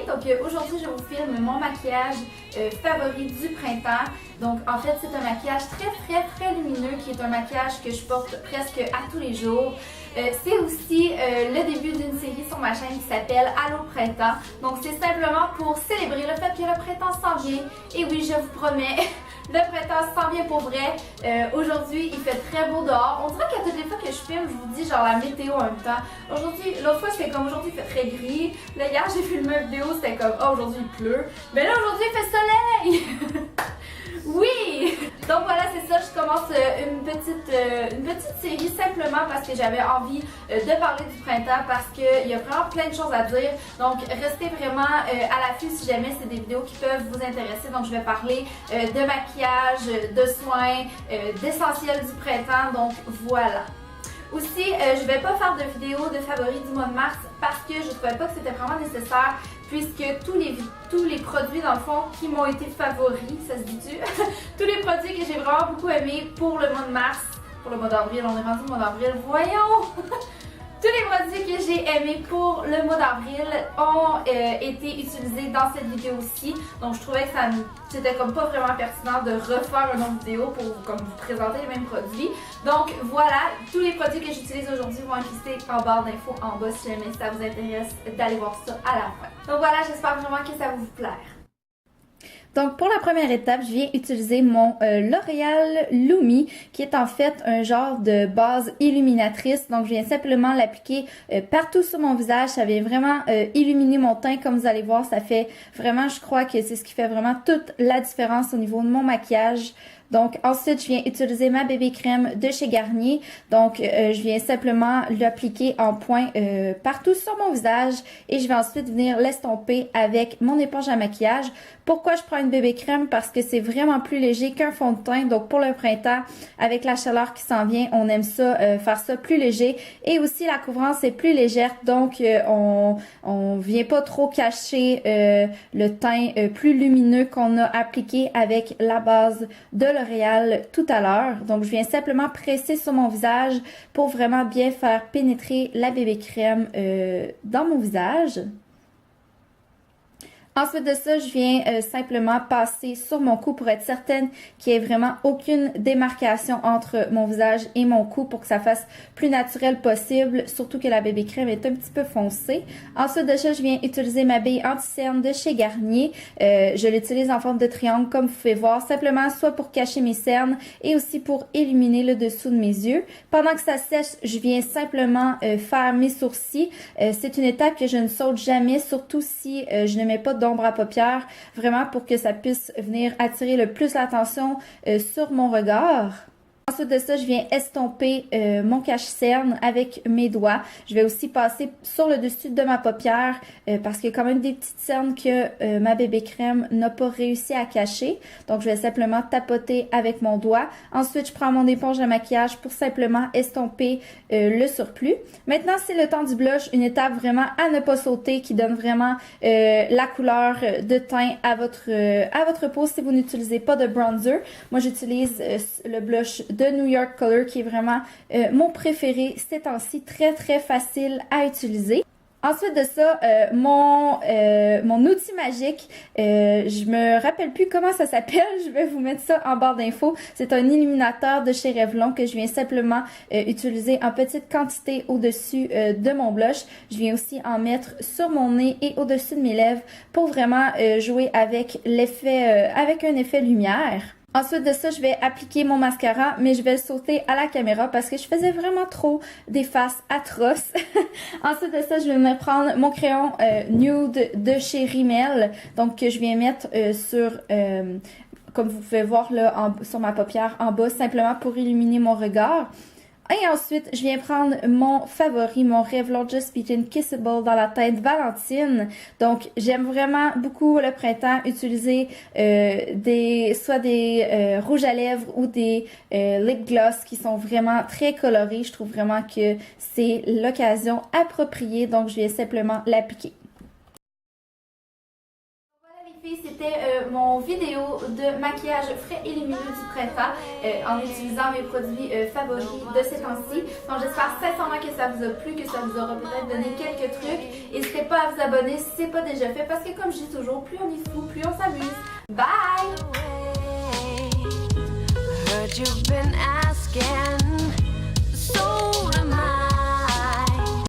donc aujourd'hui je vous filme mon maquillage favori du printemps. Donc en fait c'est un maquillage très lumineux qui est un maquillage que je porte presque à tous les jours. C'est aussi le début d'une série sur ma chaîne qui s'appelle Allô Printemps. Donc c'est simplement pour célébrer le fait que le printemps s'en vient. Et oui, je vous promets, le printemps s'en vient pour vrai. Aujourd'hui, il fait très beau dehors. On dirait qu'à toutes les fois que je filme, je vous dis genre la météo en même temps. Aujourd'hui, l'autre fois c'était comme aujourd'hui il fait très gris. Là hier j'ai filmé une vidéo, c'était comme oh aujourd'hui il pleut. Mais là aujourd'hui il fait soleil. Oui! Donc voilà, c'est ça, je commence une petite série simplement parce que j'avais envie de parler du printemps parce qu'il y a vraiment plein de choses à dire. Donc restez vraiment à l'affût si jamais c'est des vidéos qui peuvent vous intéresser. Donc je vais parler de maquillage, de soins, d'essentiels du printemps, donc voilà. Aussi, je vais pas faire de vidéo de favoris du mois de mars parce que je trouvais pas que c'était vraiment nécessaire puisque tous les produits dans le fond qui m'ont été favoris, ça se dit-tu? Tous les produits que j'ai vraiment beaucoup aimés pour le mois de mars, pour le mois d'avril, on est rendu au mois d'avril, voyons! Tous les produits que j'ai aimés pour le mois d'avril ont été utilisés dans cette vidéo-ci. Donc je trouvais que c'était comme pas vraiment pertinent de refaire une autre vidéo pour comme vous présenter les mêmes produits. Donc voilà, tous les produits que j'utilise aujourd'hui vont être listés en barre d'infos en bas si jamais ça vous intéresse d'aller voir ça à la fin. Donc voilà, j'espère vraiment que ça va vous plaire. Donc pour la première étape, je viens utiliser mon L'Oréal Lumi qui est en fait un genre de base illuminatrice. Donc je viens simplement l'appliquer partout sur mon visage. Ça vient vraiment illuminer mon teint comme vous allez voir. Ça fait vraiment, je crois que c'est ce qui fait vraiment toute la différence au niveau de mon maquillage. Donc ensuite, je viens utiliser ma bébé crème de chez Garnier. Donc je viens simplement l'appliquer en point partout sur mon visage et je vais ensuite venir l'estomper avec mon éponge à maquillage. Pourquoi je prends une bébé crème? Parce que c'est vraiment plus léger qu'un fond de teint. Donc pour le printemps, avec la chaleur qui s'en vient, on aime ça, faire ça plus léger. Et aussi la couvrance est plus légère, donc on vient pas trop cacher le teint plus lumineux qu'on a appliqué avec la base de L'Oréal tout à l'heure. Donc je viens simplement presser sur mon visage pour vraiment bien faire pénétrer la bébé crème dans mon visage. Ensuite de ça, je viens simplement passer sur mon cou pour être certaine qu'il n'y ait vraiment aucune démarcation entre mon visage et mon cou pour que ça fasse plus naturel possible, surtout que la bébé crème est un petit peu foncée. Ensuite de ça, je viens utiliser ma bille anti-cerne de chez Garnier. Je l'utilise en forme de triangle comme vous pouvez voir, simplement soit pour cacher mes cernes et aussi pour illuminer le dessous de mes yeux. Pendant que ça sèche, je viens simplement faire mes sourcils. C'est une étape que je ne saute jamais, surtout si je ne mets pas d'ombre à paupières, vraiment pour que ça puisse venir attirer le plus l'attention sur mon regard. Ensuite de ça, je viens estomper mon cache-cerne avec mes doigts. Je vais aussi passer sur le dessus de ma paupière parce qu'il y a quand même des petites cernes que ma bébé crème n'a pas réussi à cacher. Donc, je vais simplement tapoter avec mon doigt. Ensuite, je prends mon éponge à maquillage pour simplement estomper le surplus. Maintenant, c'est le temps du blush, une étape vraiment à ne pas sauter qui donne vraiment la couleur de teint à votre peau si vous n'utilisez pas de bronzer. Moi, j'utilise le blush de New York Color qui est vraiment mon préféré ces temps-ci, très facile à utiliser. Ensuite de ça, mon outil magique, je me rappelle plus comment ça s'appelle, je vais vous mettre ça en barre d'infos. C'est un illuminateur de chez Revlon que je viens simplement utiliser en petite quantité au-dessus de mon blush. Je viens aussi en mettre sur mon nez et au-dessus de mes lèvres pour vraiment jouer avec l'effet, avec un effet lumière. Ensuite de ça, je vais appliquer mon mascara, mais je vais le sauter à la caméra parce que je faisais vraiment trop des faces atroces. Ensuite de ça, je vais venir prendre mon crayon nude de chez Rimmel, donc que je viens mettre sur, comme vous pouvez voir là, sur ma paupière en bas, simplement pour illuminer mon regard. Et ensuite, je viens prendre mon favori, mon Revlon Just Fit Kissable dans la teinte Valentine. Donc, j'aime vraiment beaucoup le printemps utiliser soit des rouges à lèvres ou des lip gloss qui sont vraiment très colorés. Je trouve vraiment que c'est l'occasion appropriée, donc je viens simplement l'appliquer. filles, c'était mon vidéo de maquillage frais et lumineux du printemps en utilisant mes produits favoris de ces temps-ci. Donc j'espère sincèrement que ça vous a plu, que ça vous aura peut-être donné quelques trucs. N'hésitez pas à vous abonner si ce n'est pas déjà fait parce que comme je dis toujours, plus on est fou, plus on s'amuse. Bye! Heard you've been asking